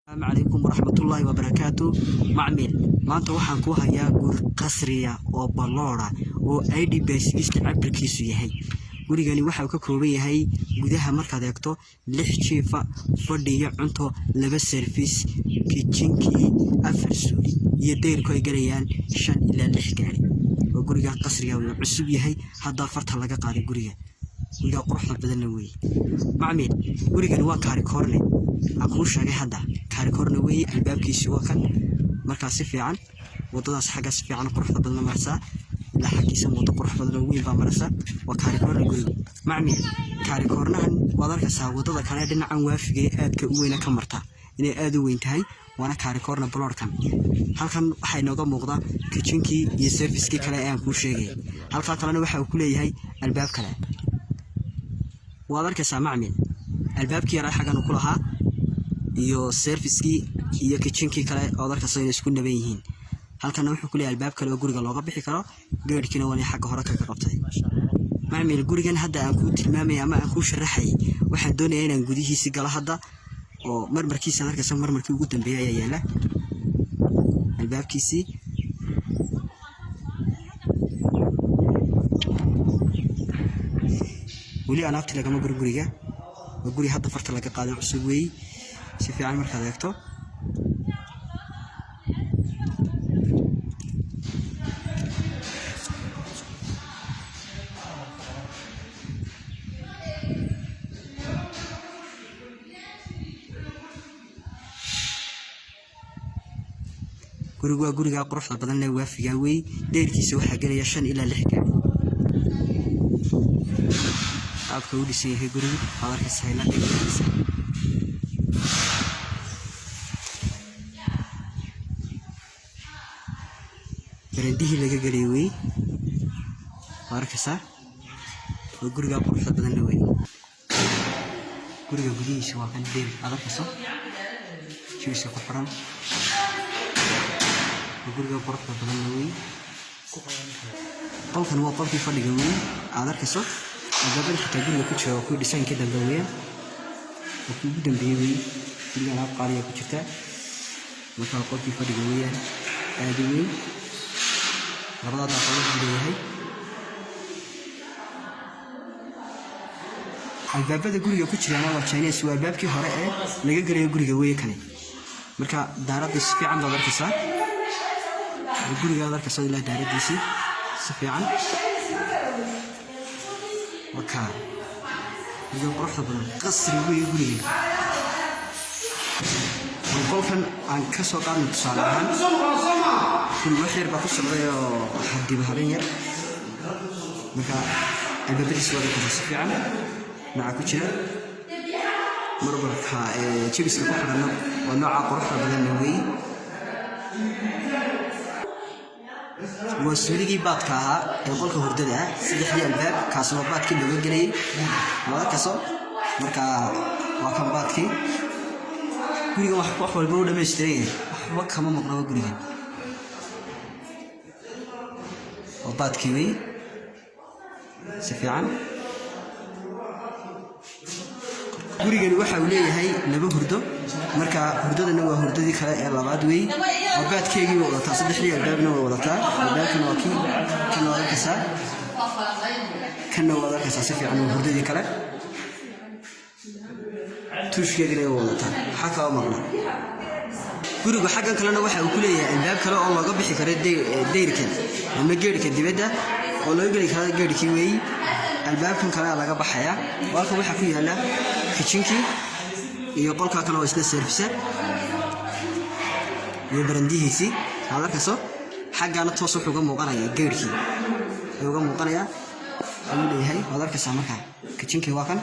السلام عليكم ورحمة الله وبركاته. معمل ما أنت وحن كوها يا جور قصرية وبلورة وأيدي بس يستعب بالكيسو يهي قولي جاني واحد كوكوبي هاي جودها مركز يكتو لح شيفا فردي عنتو لبس سيرفيس كيتشينكي أفرسولي يدير كوي جريان شان إلى لحكاري وقولي قصرية وعسوب يهي هذا فرت لقى قاري قولي وإذا قرحنا بدنا وي معمل قولي جاني واقاري كورني أقول شيء هذا كاريكورنا وي الباب كيس وكان مركز فيعان وضد حاجة فيعان قرحة بدنا مرسا لا حكي سمو قرحة بدنا وي بمرسا وكاريكورنا قول معمي كاريكورنا وذلك سا وضد كان يدنا عن وافقي أدك وينا كمرتا إني أدو وينتهي وأنا كاريكورنا بلور كم هل كان حي نوضا مقضى كيتشنكي يسيرفيسكي كلا أيام كل شيء هل كان كلنا وحي وكله هاي الباب كلا وذلك سا معمي الباب كي رايح حاجة نقولها iyo service-kii iyo kitchen-kii kale oo darkaas ay isku nabeeyeen halkan wuxuu ku leeyahay albaab kale oo guriga looga bixi karo geedkina waa xagga hore ka qabtay maamil gurigan hadda aan ku tilmaamay ama aan ku sharaxay waxaan doonayaa inaan gudihiisa gala hadda oo marmarkiisa darkaas marmarkii ugu dambeeyay ayaa yaala albaabkiisi wali aan afti laga guriga guri hadda farta laga qaaday cusub weey si fiican markaad eegto guriga quruxda badan ee waafiga weey dheerkiisa waxa galaya 5 ilaa 6 gaari aadka u dhisay yahay guriga qadarka sayla dhigaysa برنديه لقى قريوي واركسا وقرقا قرحة بدن وي قرقا قديش واقن دير أركسا شو يسوي قفران وقرقا قرحة بدن وي طلقا هو طلقي فرق وي أركسا وقبل حتى قرقا كتشا وكل لسان كده قوية وكل بدن بيوي كل ألعاب قارية كتشتا وكان طلقي فرق وي آدوي labada daaqadood leeyahay albaabada guriga ku jirana waa Chinese waa albaabkii hore ee laga galayo guriga weey kale marka daarada si fiican baad arkaysaa guriga arkaysaa ilaa daaradiisi si fiican waka iyo quruxda badan qasri weey guriga qolkan aan ka soo qaadno tusaale ahaan كل واحد بقى في الصبايا حد بهرينير مكا البابي سوالي كذا فعلا مع كوتشنا مربرها تشيبس كوحنا ونوع قرحة بدل نوي وسوري بات كها يقول كهردة سيدي حدي الباب كاسو بات كي لو جري ما كاسو مركا واكم بات كي كل يوم واحد والبرودة مشتريه واحد كمان مقربة قريه وبعد كيوي سفيعان gurigan waxa uu leeyahay laba hurdo marka hurdadana waa hurdadii kale ee labaad weey waqadkeegii wada taa saddexdii albaabna waa wada taa albaabkana waa kii kan wada kasa si fiican hurdadii kale tushkeegina waa wada taa xakaa marna guriga xaggan kalena waxa uu ku leeyahay albaab kale oo laga bixi karo deyrkan ama geedka dibadda oo loo gali karo geedkii weey albaabkan kale laga baxaya walka waxa ku yaala kitchenkii iyo qolka kale oo isna service iyo barandihiisi halkaasoo xaggana toos wuxuu uga muuqanaya geedkii wuxuu uga muuqanaya ayuu leeyahay halkaas markaa kitchenkii waa kan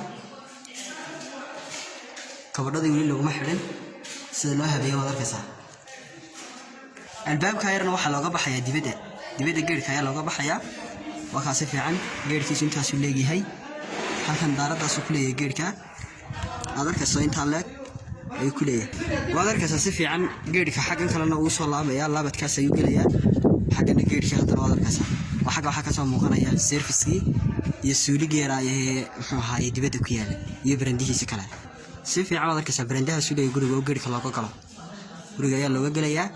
kabadhadii wali laguma xidhin sida loo habeeyo halkaas albaabka yarna waxa looga baxaya dibadda geedka ayaa looga baxaya waxa si fiican geedkiisu intaas uu leeyahay halkan daaradaas uu ku leeyahay geedka adarkaas inta leeg ay ku leeyahay wadarkaas si fiican geedka xaggan kalena uu soo laabaya laabadkaas ayuu galaya xaggan geedka hadda wadarkaas waxa ka soo muuqanaya service-kii iyo suuliga yaraaye muxuu ahaayay dibadda ku yaala iyo barandihiisa kale si fiican waad arkaysaa barandaha sugaya guriga oo geedka looga galo guriga ayaa looga gelayaa